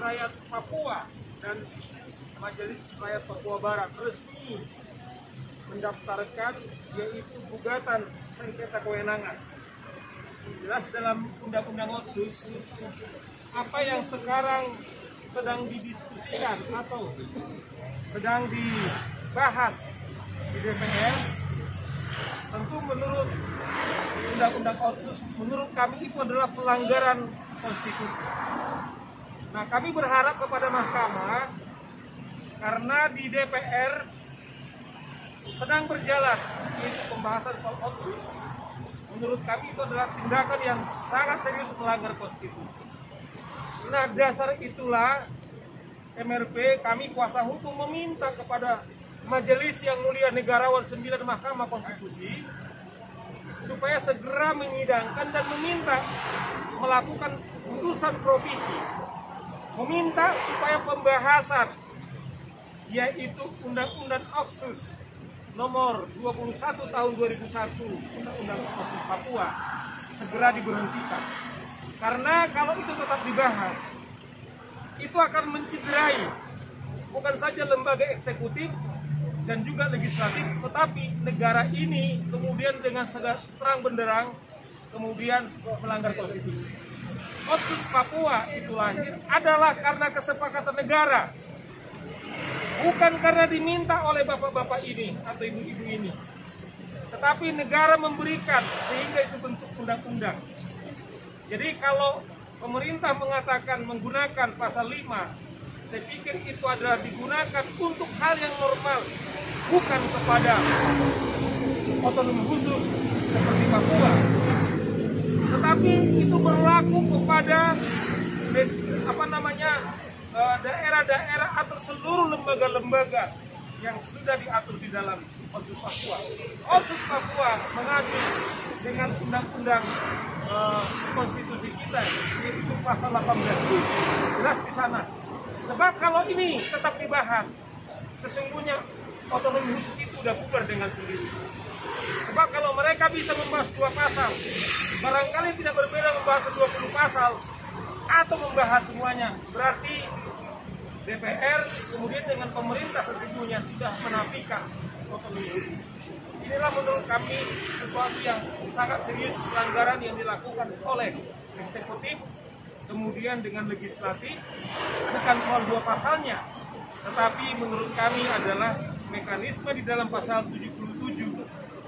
Rakyat Papua dan Majelis Rakyat Papua Barat resmi mendaftarkan yaitu gugatan sengketa kewenangan. Jelas dalam Undang-Undang Otsus, apa yang sekarang sedang didiskusikan atau sedang dibahas di DPR, tentu menurut Undang-Undang Otsus, menurut kami itu adalah pelanggaran konstitusi. Nah, kami berharap kepada mahkamah, karena di DPR sedang berjalan yaitu pembahasan soal Otsus, menurut kami itu adalah tindakan yang sangat serius melanggar konstitusi. Nah, dasar itulah MRP, kami kuasa hukum meminta kepada Majelis Yang Mulia Negarawan 9 Mahkamah Konstitusi supaya segera menyidangkan dan meminta melakukan putusan provisi, meminta supaya pembahasan yaitu Undang-Undang Otsus nomor 21 tahun 2001, Undang-Undang Otsus Papua, segera diberhentikan. Karena kalau itu tetap dibahas, itu akan menciderai bukan saja lembaga eksekutif dan juga legislatif, tetapi negara ini kemudian dengan terang benderang kemudian melanggar konstitusi. Otsus Papua itu lahir adalah karena kesepakatan negara, bukan karena diminta oleh bapak-bapak ini atau ibu-ibu ini, tetapi negara memberikan sehingga itu bentuk undang-undang. Jadi kalau pemerintah mengatakan menggunakan pasal 5, saya pikir itu adalah digunakan untuk hal yang normal, bukan kepada otonomi khusus seperti Papua, tetapi itu berlaku kepada daerah-daerah atau seluruh lembaga-lembaga yang sudah diatur di dalam Otsus Papua. Otsus Papua mengacu dengan undang-undang konstitusi kita, yaitu pasal 18. Jelas di sana. Sebab kalau ini tetap dibahas, sesungguhnya otonomi khusus itu sudah bubar dengan sendiri. Sebab kalau mereka bisa membahas 2 pasal, barangkali tidak berbeda membahas 20 pasal atau membahas semuanya, berarti DPR kemudian dengan pemerintah sesungguhnya sudah menafikan otonomi khusus. Inilah menurut kami sesuatu yang sangat serius pelanggaran yang dilakukan oleh eksekutif, kemudian dengan legislatif, bukan soal 2 pasalnya, tetapi menurut kami adalah mekanisme di dalam pasal 77.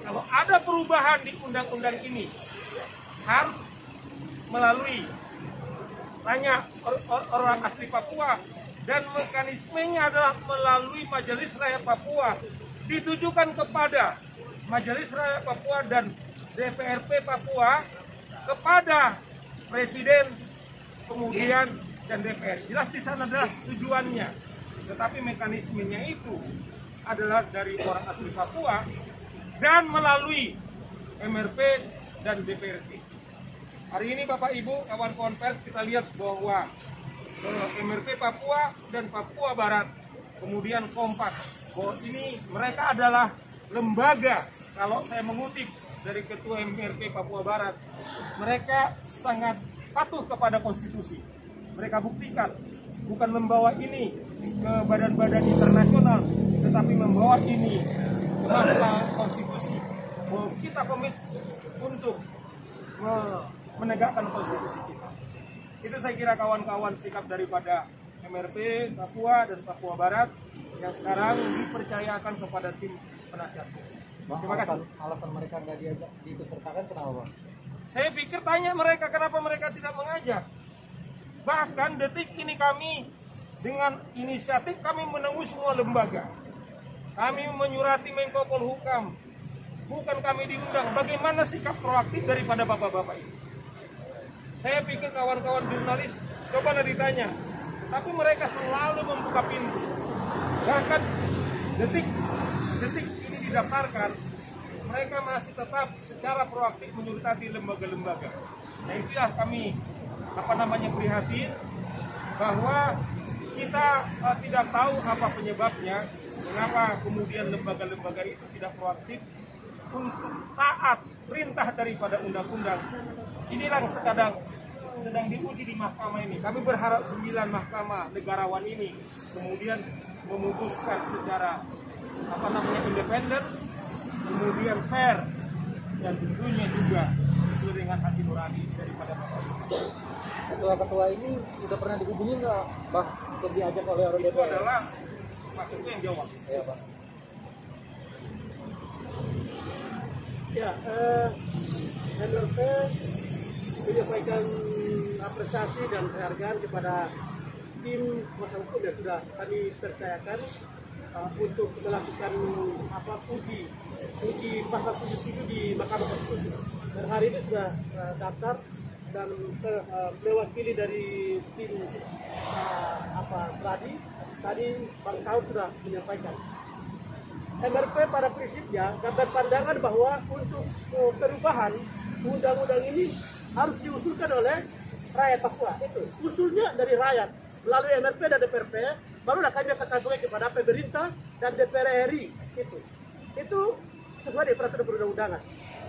Kalau ada perubahan di undang-undang ini, harus melalui tanya orang asli Papua, dan mekanismenya adalah melalui Majelis Rakyat Papua, ditujukan kepada Majelis Rakyat Papua dan DPRP Papua, kepada Presiden, kemudian dan DPR. Jelas di sana adalah tujuannya, tetapi mekanismenya itu adalah dari orang asli Papua dan melalui MRP dan DPRD. Hari ini Bapak Ibu, kawan-kawan pers, kita lihat bahwa MRP Papua dan Papua Barat kemudian kompak bahwa ini mereka adalah lembaga, kalau saya mengutip dari Ketua MRP Papua Barat, mereka sangat patuh kepada konstitusi. Mereka buktikan, bukan membawa ini ke badan-badan internasional, tetapi membawa ini ke mahkamah konstitusi. Bahwa kita komit untuk menegakkan konstitusi kita. Itu saya kira kawan-kawan sikap daripada MRP Papua dan Papua Barat yang sekarang dipercayakan kepada tim penasihat. Terima kasih. Alasan mereka nggak diajak diikutsertakan kenapa, Bang? Saya pikir tanya mereka kenapa mereka tidak mengajak. Bahkan detik ini kami dengan inisiatif kami menemui semua lembaga. Kami menyurati Menko Polhukam. Bukan kami diundang. Bagaimana sikap proaktif daripada bapak-bapak ini? Saya pikir kawan-kawan jurnalis cobalah ditanya. Tapi mereka selalu membuka pintu. Bahkan detik ini didaftarkan, mereka masih tetap secara proaktif menyurati lembaga-lembaga. Nah, itulah kami prihatin bahwa kita tidak tahu apa penyebabnya, mengapa kemudian lembaga-lembaga itu tidak proaktif untuk taat perintah daripada undang-undang. Inilah yang sedang diuji di mahkamah ini. Kami berharap 9 mahkamah negarawan ini kemudian memutuskan secara independen, kemudian fair, dan tentunya juga sesuai dengan hati nurani daripada Bapak. Ketua-ketua ini sudah pernah dihubungi nggak, Pak, untuk diajak oleh orang Itu DPR? adalah Pak Ketua yang jawab. Ya, Pak. Ya, MRP menyampaikan apresiasi dan penghargaan kepada tim kuasa hukum yang sudah kami percayakan untuk melakukan uji pasal 77 di Mahkamah Konstitusi. Dan hari ini sudah daftar dan mewakili dari tim tadi Bang Saud sudah menyampaikan. MRP pada prinsipnya dapat pandangan bahwa untuk perubahan undang-undang ini harus diusulkan oleh rakyat Papua. Itu usulnya dari rakyat melalui MRP dan DPRP, barulah kami akan sampaikan kepada pemerintah dan DPR RI. Itu sesuai dengan peraturan perundang-undangan.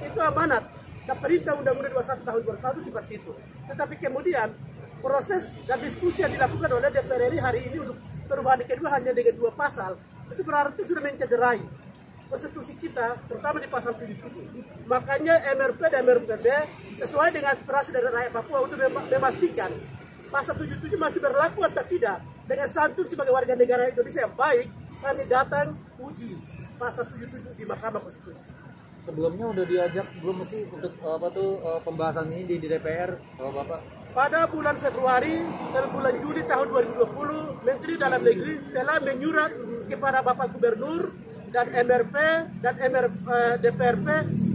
Itu amanat dan perintah Undang-Undang 21 tahun 2001 seperti itu. Tetapi kemudian proses dan diskusi yang dilakukan oleh DPR RI hari ini untuk perubahan kedua hanya dengan 2 pasal, itu berarti sudah mencederai konstitusi kita, terutama di pasal 77. Makanya MRP dan MRPB sesuai dengan aspirasi dari rakyat Papua untuk memastikan pasal 77 masih berlaku atau tidak. Dengan santun sebagai warga negara Indonesia yang baik, kami datang uji pasal 77 di Mahkamah Konstitusi. Sebelumnya udah diajak belum sih untuk pembahasan ini di DPR, Bapak? Pada bulan Februari dan bulan Juli tahun 2020, Menteri Dalam Negeri telah menyurat kepada Bapak Gubernur dan MRP dan DPRP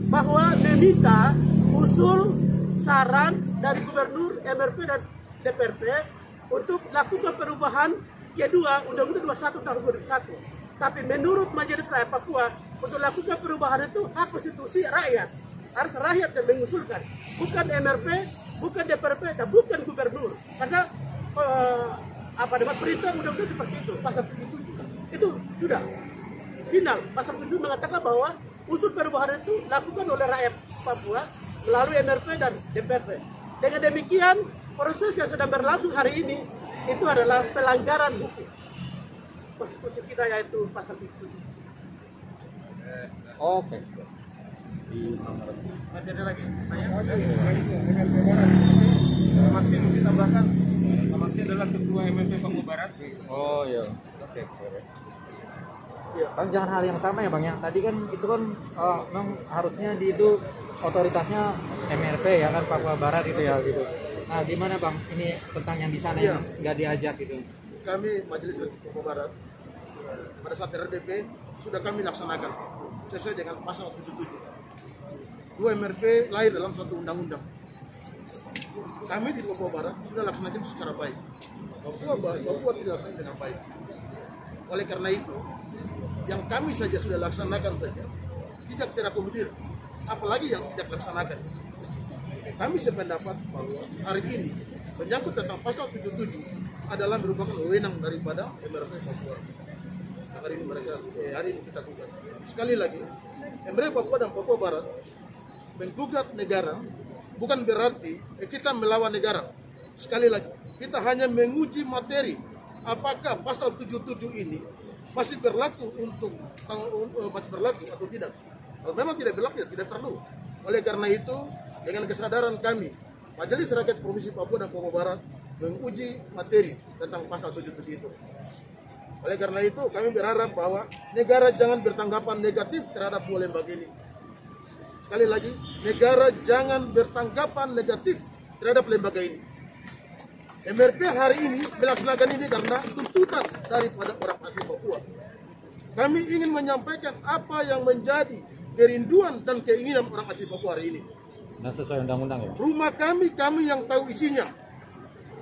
bahwa meminta usul saran dari Gubernur, MRP dan DPRP untuk lakukan perubahan kedua Undang-Undang 21 tahun 2001. Tapi menurut Majelis Rakyat Papua, untuk lakukan perubahan itu hak konstitusi rakyat. Harus rakyat yang mengusulkan, bukan MRP, bukan DPRP, dan bukan Gubernur. Karena perintah undang-undang seperti itu, pasal 77 itu sudah final. Pasal 77 mengatakan bahwa usul perubahan itu lakukan oleh rakyat Papua melalui MRP dan DPRP. Dengan demikian, proses yang sedang berlangsung hari ini itu adalah pelanggaran hukum konstitusi kita, yaitu pasal 77. Oke. Masih ada lagi? Maksi ditambahkan. Maksi adalah Ketua MRP Papua Barat. Oh iya. Oke. Bang, jangan hal yang sama ya Bang ya. Tadi kan itu kan memang harusnya itu otoritasnya MRP ya kan, Papua Barat itu ya gitu. Nah gimana Bang ini tentang yang di sana yang nggak diajak gitu? Kami Majelis Papua Barat pada saat RDP sudah kami laksanakan sesuai dengan pasal 77. 2 MRP lahir dalam satu undang-undang. Kami di Papua Barat sudah laksanakan secara baik. Papua tidak laksanakan dengan baik. Oleh karena itu, yang kami saja sudah laksanakan saja tidak terakomodir, apalagi yang tidak laksanakan. Kami sependapat bahwa hari ini menyangkut tentang pasal 77 adalah merupakan wewenang daripada MRP Papua. Hari ini kita gugat. Sekali lagi, MRP Papua dan Papua Barat menggugat negara bukan berarti kita melawan negara. Sekali lagi, kita hanya menguji materi apakah pasal 77 ini masih berlaku atau tidak. Kalau memang tidak berlaku, ya tidak perlu. Oleh karena itu, dengan kesadaran kami, Majelis Rakyat Provinsi Papua dan Papua Barat menguji materi tentang pasal 77 itu. Oleh karena itu, kami berharap bahwa negara jangan bertanggapan negatif terhadap dua lembaga ini. Sekali lagi, negara jangan bertanggapan negatif terhadap lembaga ini. MRP hari ini melaksanakan ini karena tuntutan daripada orang asli Papua. Kami ingin menyampaikan apa yang menjadi kerinduan dan keinginan orang asli Papua hari ini. Dan sesuai undang-undang ya? Rumah kami yang tahu isinya.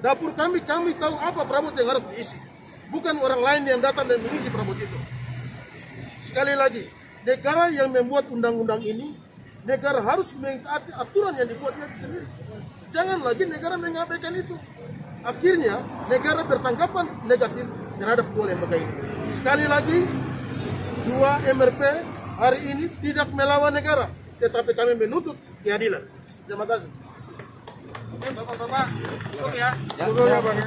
Dapur kami tahu apa perabot yang harus diisi. Bukan orang lain yang datang dan mengisi perabot itu. Sekali lagi, negara yang membuat undang-undang ini, negara harus mengikuti aturan yang dibuatnya sendiri. Jangan lagi negara mengabaikan itu. Akhirnya negara bertanggapan negatif terhadap dua lembaga ini. Sekali lagi, 2 MRP hari ini tidak melawan negara, tetapi kami menuntut keadilan. Terima kasih. Oke, Bapak-bapak, oke ya. Ya, ya.